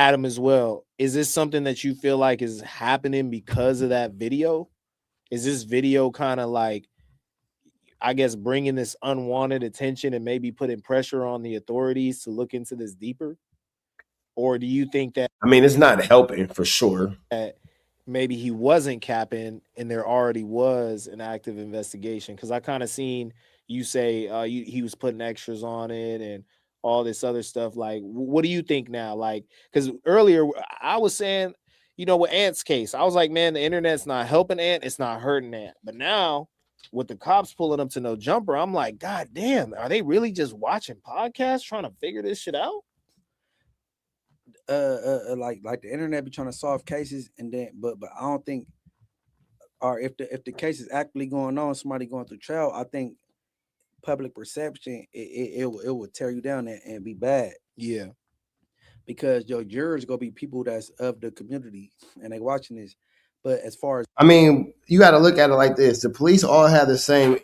Adam as well. Is this something that you feel like is happening because of that video? Is this video kind of like, I guess, bringing this unwanted attention and maybe putting pressure on the authorities to look into this deeper? Or do you think that I mean, it's not helping for sure. maybe he wasn't capping and there already was an active investigation? Because I kind of seen you say he was putting extras on it and all this other stuff. Like, what do you think now? Like, because earlier I was saying, with Ant's case, I was like, man, the internet's not helping Ant, it's not hurting Ant. But now with the cops pulling up to No Jumper, I'm like, God damn, are they really just watching podcasts trying to figure this shit out? Like the internet be trying to solve cases, and then but I don't think, or if the case is actually going on, somebody going through trial, I think public perception it will tear you down and be bad, Yeah. because your jurors gonna be people that's of the community and they watching this. But as far as I mean, you got to look at it like this: the police all have the same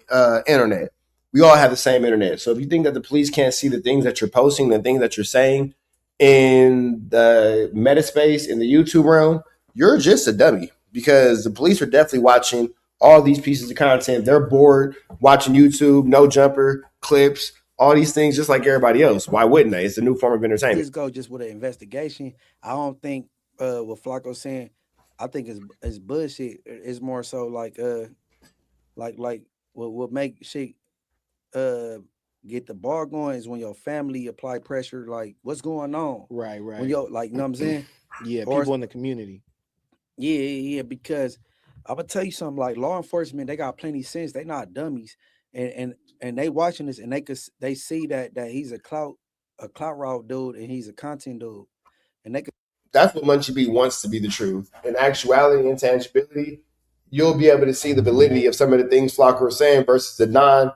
internet. We all have the same internet. So if you think that the police can't see the things that you're posting, the things that you're saying in the Metaspace, in the YouTube realm, you're just a dummy, because the police are definitely watching all these pieces of content. They're bored watching YouTube, No Jumper, clips, all these things, just like everybody else. Why wouldn't they? It's a new form of entertainment. just go just with an investigation, I don't think what Flacco saying, I think is bullshit. It's more so like what make shit uh get the ball going is when your family apply pressure, like what's going on, Right, when right. yo, like, you know what I'm saying. Yeah, Or people in the community. yeah, because I'm gonna tell you something, like law enforcement, they got plenty of sense, they not dummies, and they watching this, and they see that he's a clout route dude, and he's a content dude, and they could That's what Munchie B wants to be the truth. In actuality and tangibility, you'll be able to see the validity of some of the things Flocker was saying versus the non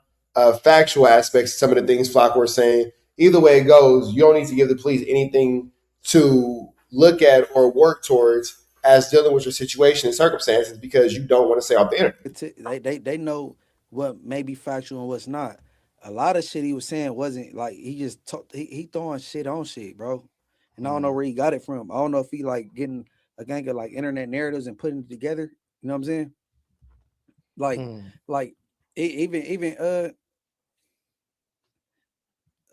factual aspects of some of the things Flocker was saying. Either way it goes, you don't need to give the police anything to look at or work towards as dealing with your situation and circumstances, because you don't want to say off the internet. they know what may be factual and what's not. A lot of shit he was saying wasn't, like, he just he throwing shit on shit, bro. And I don't know Mm. where he got it from. I don't know if he like getting a gang of like internet narratives and putting it together. You know what I'm saying? Like Mm. like even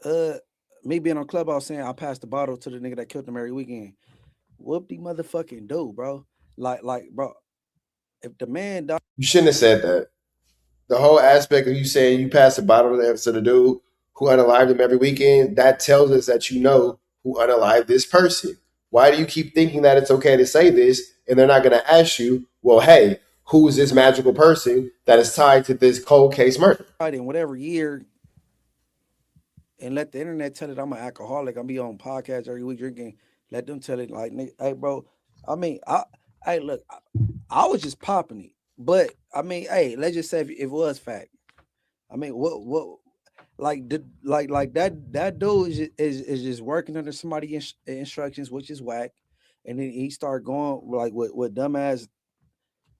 uh me being on Clubhouse saying I passed the bottle to the nigga that killed him every weekend. Whoop the motherfucking do, bro. Like, bro, if the man died, You shouldn't have said that. The whole aspect of you saying you passed the bottle to the dude who unalived him every weekend, that tells us that you know who unalived this person. Why do you keep thinking that it's okay to say this and they're not going to ask you, well, hey, who is this magical person that is tied to this cold case murder? in whatever year, and let the internet tell it I'm an alcoholic. I'm be on podcasts every week drinking. Let them tell it, like, hey, bro. I mean, hey, look, I was just popping it, but I mean, hey, let's just say if it was fact. I mean, what, like, like that dude is just working under somebody instructions, which is whack, and then he started going like with dumbass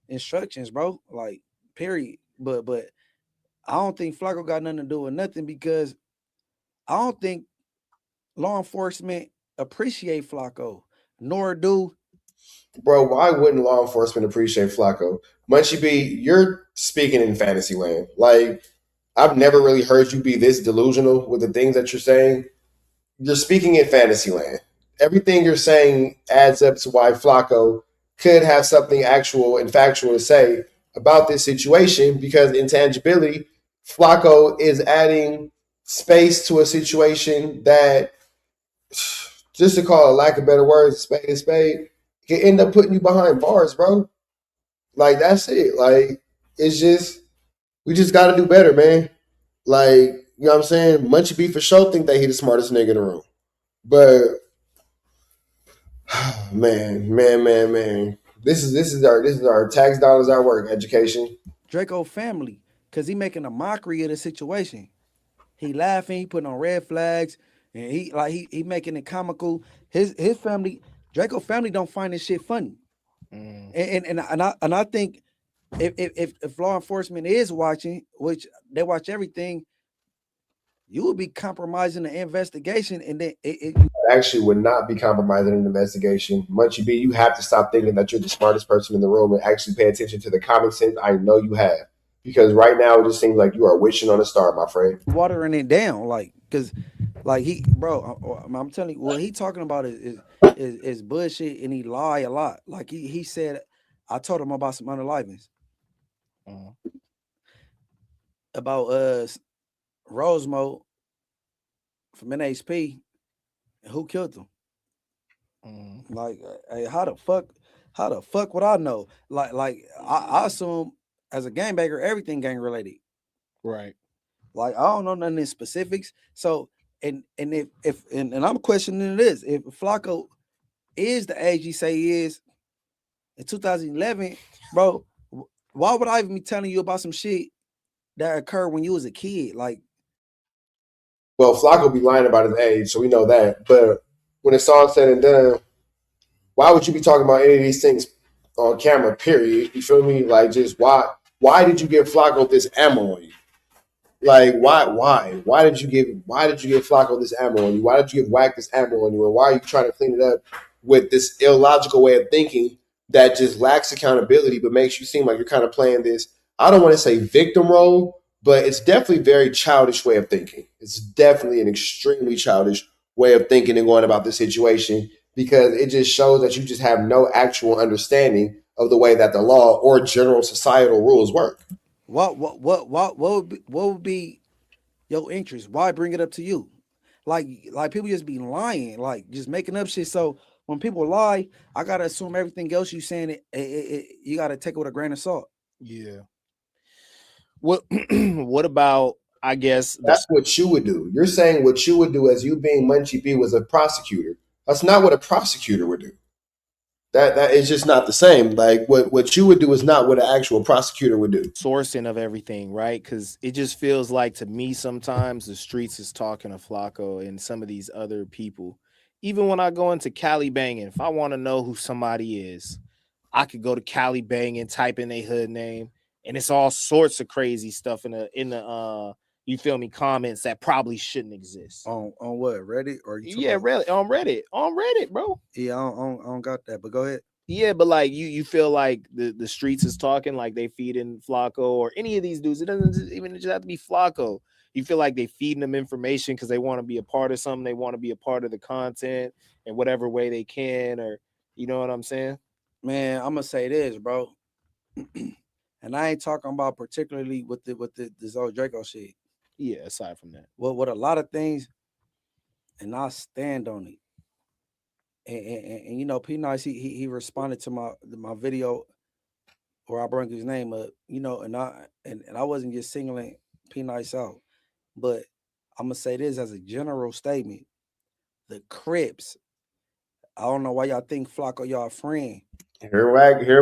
instructions, bro. Like, period. But I don't think Flacco got nothing to do with nothing, because I don't think law enforcement appreciate Flacco, nor do Bro, why wouldn't law enforcement appreciate Flacco? Munchie B, you're speaking in fantasy land. Like, I've never really heard you be this delusional with the things that you're saying. You're speaking in fantasy land. Everything you're saying adds up to why Flacco could have something actual and factual to say about this situation, because intangibility, Flacco is adding space to a situation that, just to call it lack of better words, spade is spade, can end up putting you behind bars, bro. Like, that's it. Like, it's just, we just got to do better, man. Like, you know what I'm saying? Munchie B for sure think that he the smartest nigga in the room. But man. This is our tax dollars at work education. Draco family, because he making a mockery of the situation. He laughing, he putting on red flags, and he making it comical. His family, Draco family, don't find this shit funny. Mm. And I think if law enforcement is watching, which they watch everything, you would be compromising the investigation, and then Actually would not be compromising an investigation. Munchie B, you have to stop thinking that you're the smartest person in the room and actually pay attention to the common sense I know you have. Because right now it just seems like you are wishing on a star, my friend. watering it down, like, because, like, I'm telling you, what he talking about is bullshit, and he lie a lot. Like he said, I told him about some unalivings about Rosemo from NHP, and who killed him. Like, hey, how the fuck would I know? Like I assume as a gangbanger, everything gang related. Right. Like, I don't know none of the specifics. So, and if I'm questioning this, if Flacco is the age he say he is in 2011, bro, why would I even be telling you about some shit that occurred when you was a kid? Like, well, Flacco be lying about his age, so we know that. But when it's all said and done, why would you be talking about any of these things on camera? Period. You feel me? Like, just why? Why did you give Flacco this ammo on you? Like, why did you give Flacco this ammo on you? Why did you give Wack this ammo on you? And why are you trying to clean it up with this illogical way of thinking that just lacks accountability, but makes you seem like you're kind of playing this, I don't want to say victim role, but it's definitely a very childish way of thinking. It's definitely an extremely childish way of thinking and going about the situation, because it just shows that you just have no actual understanding of the way that the law or general societal rules work. what would be your interest? Why bring it up to you? Like people just be lying, like just making up shit. So when people lie, I gotta assume everything else you saying you gotta take it with a grain of salt. Yeah. What what about, I guess, That's what you would do. You're saying what you would do as you being Munchie B was a prosecutor. That's not what a prosecutor would do. That is just not the same. Like what you would do is not what an actual prosecutor would do. sourcing of everything, right? Because it just feels like to me sometimes the streets is talking to Flacco and some of these other people. Even when I go into Cali Banging, if I want to know who somebody is, I could go to Cali Banging, type in their hood name, and it's all sorts of crazy stuff in the you feel me, comments that probably shouldn't exist. On what, Reddit, or you Yeah, really on Reddit, bro. Yeah, I don't got that, but go ahead. Yeah, but like you feel like the streets is talking, like they feeding Flacco or any of these dudes. It doesn't even just have to be Flacco. You feel like they feeding them information because they want to be a part of something. They want to be a part of the content in whatever way they can, or you know what I'm saying? Man, I'm gonna say this, bro. And I ain't talking about particularly with this old Draco shit. Yeah, aside from that. Well, with a lot of things, and I stand on it. And you know, P Nice, he responded to my video where I brought his name up, you know, and I wasn't just singling P Nice out, but I'm gonna say this as a general statement: the Crips. I don't know why y'all think Flacco y'all friend. Here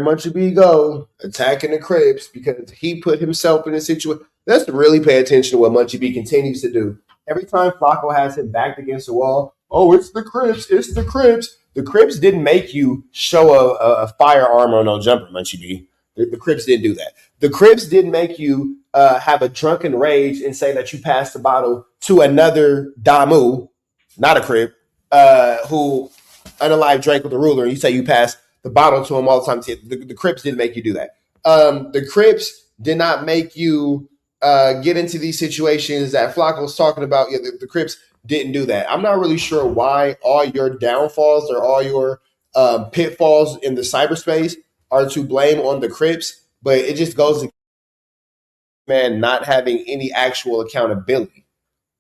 Munchie B go attacking the Crips because he put himself in a situation. Let's really pay attention to what Munchie B continues to do. Every time Flacco has him backed against the wall, oh, it's the Crips, it's the Crips. The Crips didn't make you show a firearm or no jumper, Munchie B. The Crips didn't do that. The Crips didn't make you have a drunken rage and say that you passed the bottle to another Damu, not a Crip, who unalive Drake with the ruler, and you say you passed the bottle to him all the time. The Crips didn't make you do that. The Crips did not make you get into these situations that Flacco's talking about. Yeah, the Crips didn't do that. I'm not really sure why all your downfalls or all your pitfalls in the cyberspace are to blame on the Crips, but it just goes to man not having any actual accountability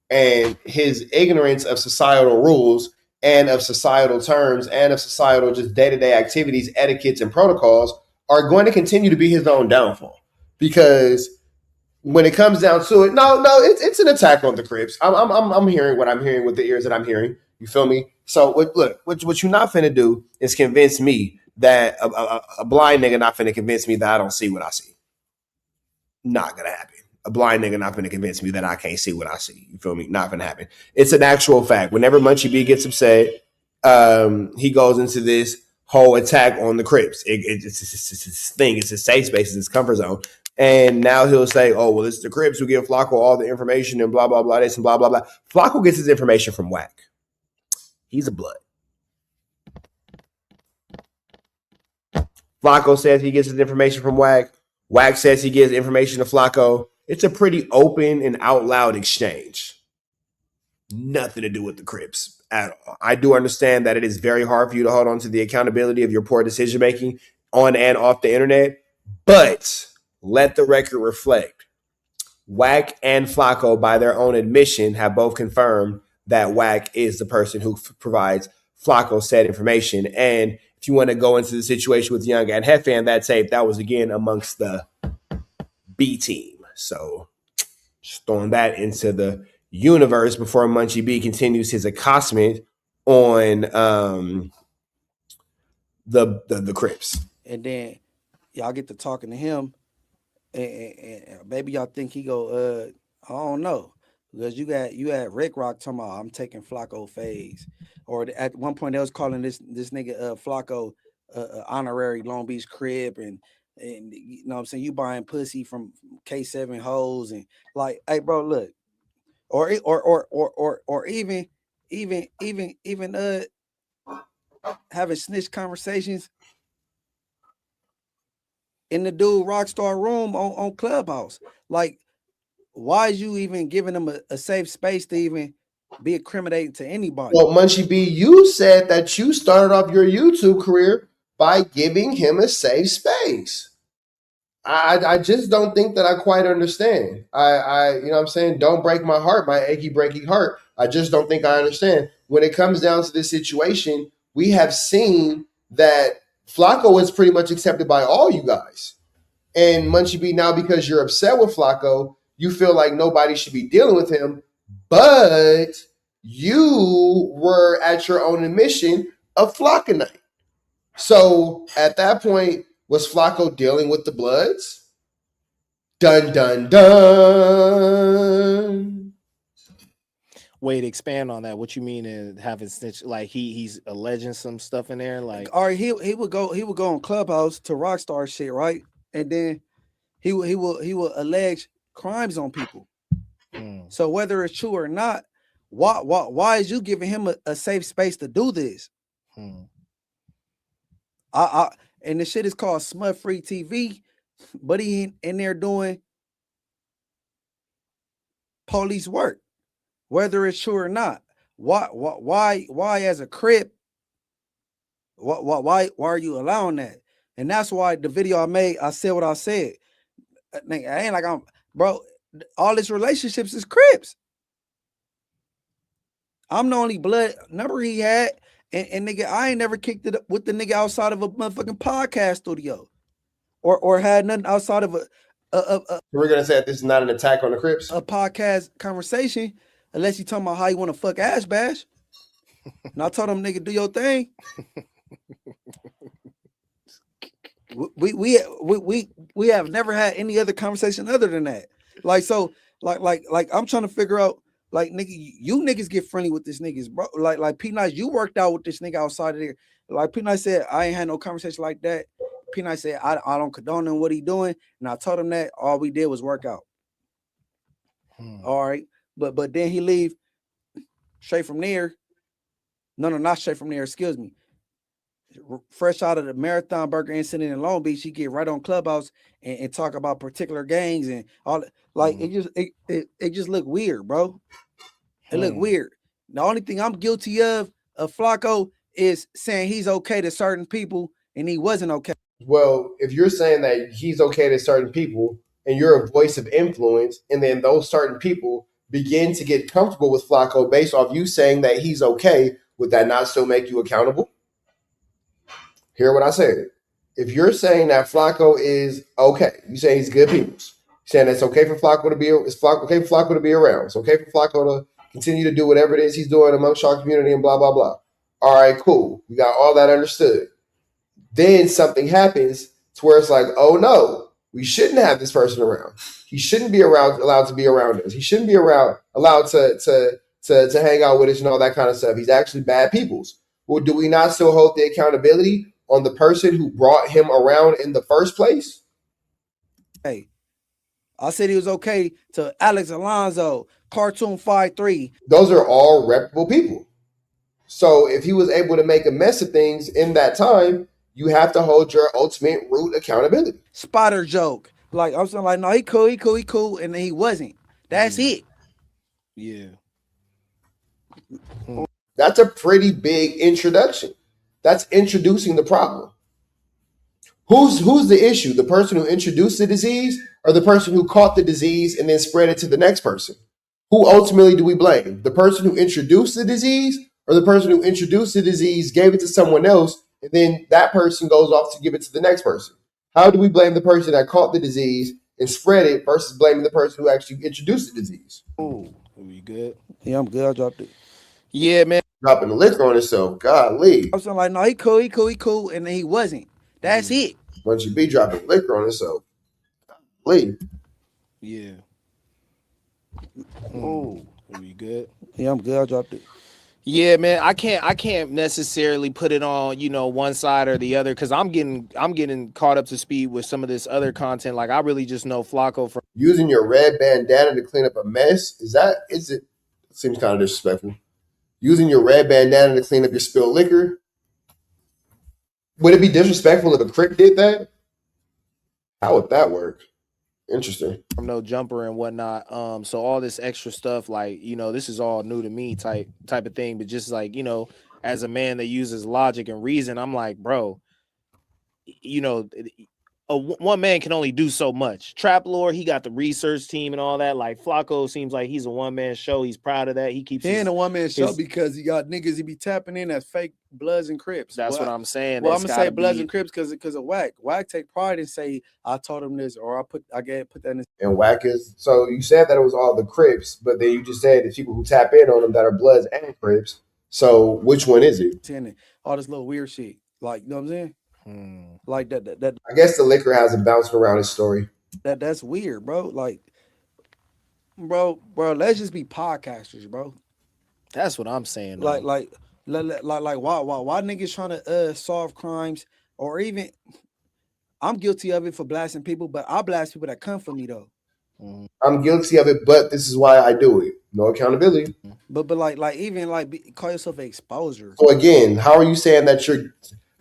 and his ignorance of societal rules and of societal terms and of societal just day-to-day activities, etiquettes, and protocols are going to continue to be his own downfall. Because when it comes down to it, it's an attack on the Crips. I'm hearing what I'm hearing with the ears that I'm hearing. You feel me? So what you're not finna do is convince me that a blind nigga not finna convince me that I don't see what I see. Not gonna happen. A blind nigga not gonna convince me that I can't see what I see. You feel me? Not gonna happen. It's an actual fact. Whenever Munchie B gets upset, he goes into this whole attack on the Crips. It's his thing. It's his safe space. It's his comfort zone. And now he'll say, oh, well, it's the Crips who give Flacco all the information and blah, blah, blah, this and blah, blah, blah. Flacco gets his information from Wack. He's a blood. Flacco says he gets his information from Wack. Wack says he gives information to Flacco. It's a pretty open and out loud exchange. Nothing to do with the Crips at all. I do understand that it is very hard for you to hold on to the accountability of your poor decision making on and off the internet, but let the record reflect. Wack and Flacco, by their own admission, have both confirmed that Wack is the person who provides Flacco said information. And if you want to go into the situation with Young and Hefan, that tape, that was again amongst the B team. So just throwing that into the universe before Munchie B continues his accostation on the Crips. And then y'all get to talking to him, and maybe y'all think he go, I don't know. Because you had Rick Rock talking about I'm taking Flacco phase. Or at one point they was calling this nigga Flacco honorary Long Beach Crib, and you know what I'm saying, you buying pussy from K7 hoes, and like, hey bro, look. Or even having snitch conversations in the dude Rockstar room on Clubhouse. Like, why is you even giving them a safe space to even be incriminating to anybody? Well, Munchie B, you said that you started off your YouTube career by giving him a safe space. I just don't think that I quite understand. I you know what I'm saying? Don't break my heart, my achy breaky heart. I just don't think I understand. When it comes down to this situation, we have seen that Flacco is pretty much accepted by all you guys. And Munchie B, now because you're upset with Flacco, you feel like nobody should be dealing with him, but you were at your own admission of Flacconite. So at that point, was Flacco dealing with the Bloods? Dun, dun, dun. Wait, expand on that. What you mean in having snitch? Like he's alleging some stuff in there? Like, all right, he would go on Clubhouse to Rockstar shit, right? And then he will allege crimes on people. So whether it's true or not, why is you giving him a safe space to do this? And the shit is called Smut Free TV, but he in there doing police work, whether it's true or not. Why as a Crip? Why are you allowing that? And that's why the video I made, I said what I said. I ain't like I'm, bro. All his relationships is Crips. I'm the only blood number he had. And nigga, I ain't never kicked it up with the nigga outside of a motherfucking podcast studio, or had nothing outside of we're gonna say that this is not an attack on the Crips, a podcast conversation, unless you talking about how you want to fuck ass bash. And I told him, nigga, do your thing. We have never had any other conversation other than that. Like, so like I'm trying to figure out. Like, nigga, you niggas get friendly with this niggas, bro. Like P Nice, you worked out with this nigga outside of there. Like P Nice said, I ain't had no conversation like that. P Nice said, I don't condone him what he doing. And I told him that all we did was work out. All right. But then he leave straight from there. No, not straight from there, excuse me. Fresh out of the Marathon Burger incident in Long Beach, he get right on Clubhouse and talk about particular gangs and all. Like, it just look weird, bro. It look weird. The only thing I'm guilty of Flacco is saying he's okay to certain people and he wasn't okay. Well, if you're saying that he's okay to certain people and you're a voice of influence, and then those certain people begin to get comfortable with Flacco based off you saying that he's okay, would that not still make you accountable? Hear what I said. If you're saying that Flacco is okay, you say he's good people. Saying it's okay for Flacco to be, okay for Flacco to be around. It's okay for Flacco to continue to do whatever it is he's doing amongst our community and blah, blah, blah. All right, cool. We got all that understood. Then something happens to where it's like, oh no, we shouldn't have this person around. He shouldn't be allowed to be around us. He shouldn't be allowed to hang out with us and all that kind of stuff. He's actually bad people's. Well, do we not still hold the accountability on the person who brought him around in the first place? Hey, I said he was okay to Alex Alonso, Cartoon 5-3. Those are all reputable people. So if he was able to make a mess of things in that time, you have to hold your ultimate root accountability. Spotter joke. Like I'm saying, like, no, he cool, and then he wasn't. That's it. Yeah. That's a pretty big introduction. That's introducing the problem. Who's the issue? The person who introduced the disease or the person who caught the disease and then spread it to the next person? Who ultimately do we blame? The person who introduced the disease or the person who introduced the disease, gave it to someone else, and then that person goes off to give it to the next person? How do we blame the person that caught the disease and spread it versus blaming the person who actually introduced the disease? Oh, are we good? Yeah, I'm good. I dropped it. Yeah, man. Dropping the liquor on himself. Golly. I'm saying, like, no, he cool, and then he wasn't. That's it. Munchie B dropping liquor on himself. Golly. Yeah. Oh, are we good? Yeah, I'm good. I dropped it. Yeah, man, I can't necessarily put it on, one side or the other, because I'm getting caught up to speed with some of this other content. Like, I really just know Flacco from Using your red bandana to clean up a mess, is it seems kind of disrespectful. Using your red bandana to clean up your spilled liquor. Would it be disrespectful if a Crip did that? How would that work? Interesting. No jumper and whatnot. So all this extra stuff, like, this is all new to me type of thing. But just like, as a man that uses logic and reason, I'm like, bro, one man can only do so much. Trap Lord, he got the research team and all that. Like, Flacco seems like he's a one-man show. He's proud of that. He keeps a one-man show because he got niggas he be tapping in as fake Bloods and Crips. That's what I'm saying. Well, I'm gonna say Bloods and Crips because of Wack. Wack take pride and say I told him this, or I put that in his. And Wack is, so you said that it was all the Crips, but then you just said the people who tap in on them that are Bloods and Crips. So which one is it? All this little weird shit, like, you know what I'm saying? Like that. I guess the liquor hasn't bounced around his story. That's weird, bro. Like, bro, let's just be podcasters, bro. That's what I'm saying. Like why niggas trying to solve crimes, or even I'm guilty of it for blasting people, but I blast people that come for me though. I'm guilty of it, but this is why I do it. No accountability. But call yourself an exposure. So again, how are you saying that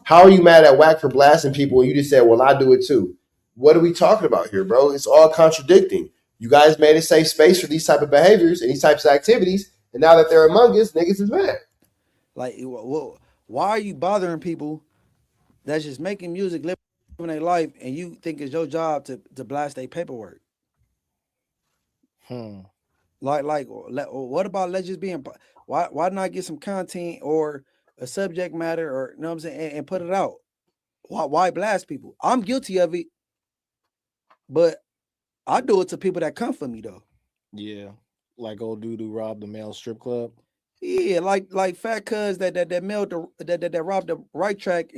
how are you mad at Wack for blasting people when you just said, well, I do it too? What are we talking about here, bro? It's all contradicting. You guys made a safe space for these type of behaviors and these types of activities, and now that they're among us, niggas is mad. Like, well, why are you bothering people that's just making music, living their life, and you think it's your job to blast their paperwork? Like, what about let's just be why not get some content or a subject matter, or you know what I'm saying, and put it out? Why blast people? I'm guilty of it, but I do it to people that come for me though. Yeah, like old dude who robbed the male strip club. Yeah, like fat cuz that robbed the right track.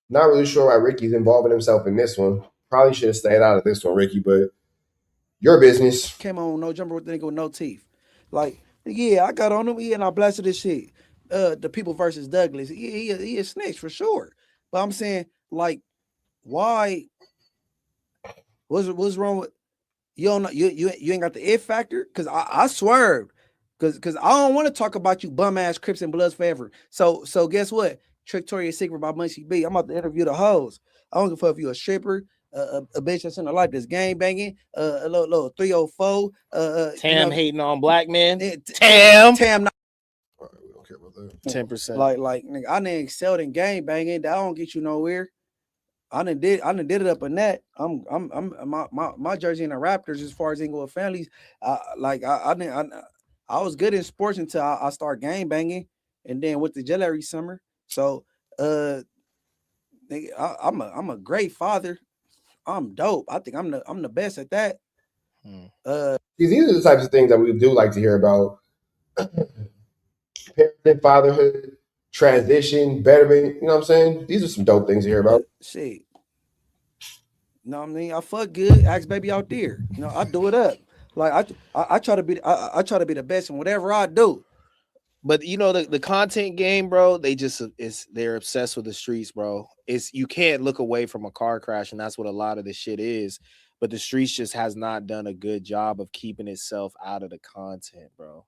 Not really sure why Ricky's involving himself in this one. Probably should have stayed out of this one, Ricky, but your business. Came on no jumper with the nigga with no teeth. Like, yeah, I got on him, and I blasted this shit. The People versus Douglas. He a snitch for sure. But I'm saying, like, why? What's wrong with you? You ain't got the it factor? Because I swerved. Because I don't want to talk about you bum ass Crips and Bloods forever. So guess what? Victoria's Secret by Munchie B. I'm about to interview the hoes. I don't give a fuck if you a stripper, a bitch that's in her life that's gang banging, a little 304. Tam hating on black men. Tam. We don't care about that. 10%. Like nigga, I done excelled in gang banging. That don't get you nowhere. I done did it up in that. I'm my jersey in the Raptors as far as Inglewood families. I was good in sports until I started gang banging, and then with the jail every summer. So I'm a great father. I'm dope. I think I'm the best at that. These are the types of things that we do like to hear about. Parenting, fatherhood, transition, betterment. You know what I'm saying? These are some dope things to hear about. Shit. You know what I mean? I fuck good. Ask baby out there. You know, I do it up. Like I try to be the best in whatever I do. But the content game, bro, they're obsessed with the streets, bro. You can't look away from a car crash, and that's what a lot of this shit is. but the streets just has not done a good job of keeping itself out of the content, bro.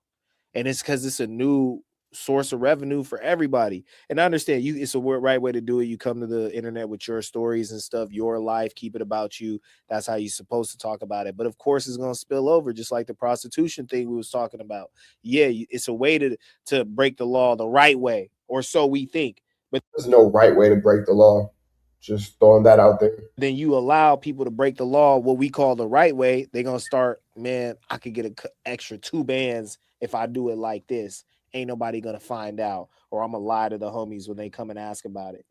And it's because it's a new source of revenue for everybody. And I understand you, it's a right way to do it. You come to the internet with your stories and stuff, your life, keep it about you. That's how you're supposed to talk about it. But of course, it's gonna spill over, just like the prostitution thing we was talking about. Yeah, it's a way to break the law the right way, or so we think. But There's no right way to break the law. Just throwing that out there. then you allow people to break the law what we call the right way. They're gonna start, man, I could get an extra 2 bands if I do it like this. Ain't nobody gonna find out, or I'm gonna lie to the homies when they come and ask about it.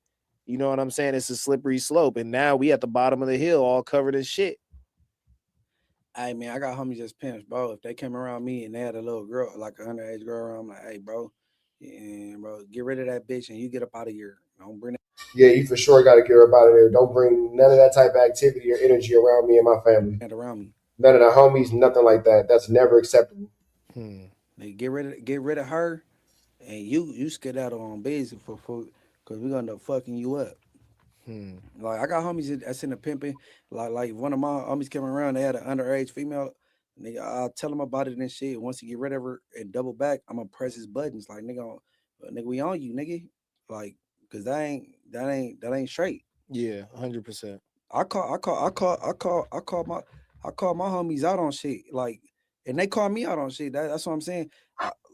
You know what I'm saying? It's a slippery slope, and now we at the bottom of the hill, all covered in shit. Hey man, I got homies just pimps, bro. If they came around me and they had a little girl, like an underage girl around, I'm like, hey, bro, and bro, get rid of that bitch and you get up out of here. Don't bring Yeah, you for sure got to get her up out of there. Don't bring none of that type of activity or energy around me and my family. that around me. None of the homies, nothing like that. That's never acceptable. Hmm. Like, get rid of her, and you skedaddle on business for because we're gonna fucking you up. Hmm. Like I got homies that's in the pimping. Like one of my homies came around, they had an underage female. Nigga, I'll tell him about it and shit. Once he get rid of her and double back, I'm gonna press his buttons. Like nigga, we on you, nigga. Like, cause that ain't straight. Yeah, 100%. I call my homies out on shit. Like, and they call me out on shit. That's what I'm saying.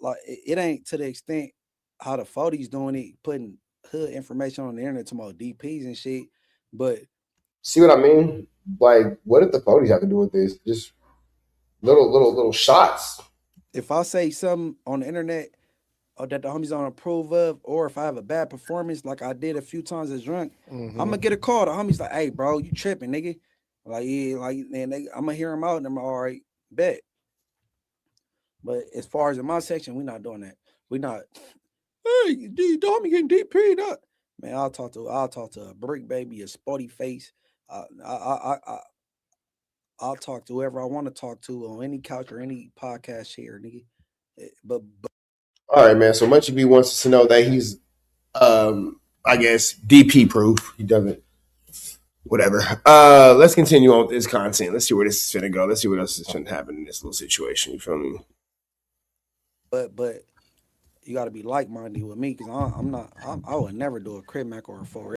Like, it ain't to the extent how the 40s doing it, putting hood information on the internet to more DPs and shit. But See what I mean? Like, what did the police have to do with this? Just little shots. if I say something on the internet or that the homies don't approve of, or if I have a bad performance like I did a few times as drunk, I'm gonna get a call. The homies like, hey, bro, you tripping, nigga. Like, yeah, like, and I'm gonna hear them out and I'm all right, bet. But as far as in my section, we not doing that. We not, hey, the homie getting DP'd up. Man, I'll talk to a brick baby, a spotty face. I'll talk to whoever I want to talk to on any couch or any podcast here, nigga. But All right, man. So Munchie B wants us to know that he's, I guess, DP proof. He doesn't. Whatever. Let's continue on with this content. Let's see where this is gonna go. Let's see what else is gonna happen in this little situation. You feel me? but you got to be like minded with me because I'm not. I would never do a crib mac or a 4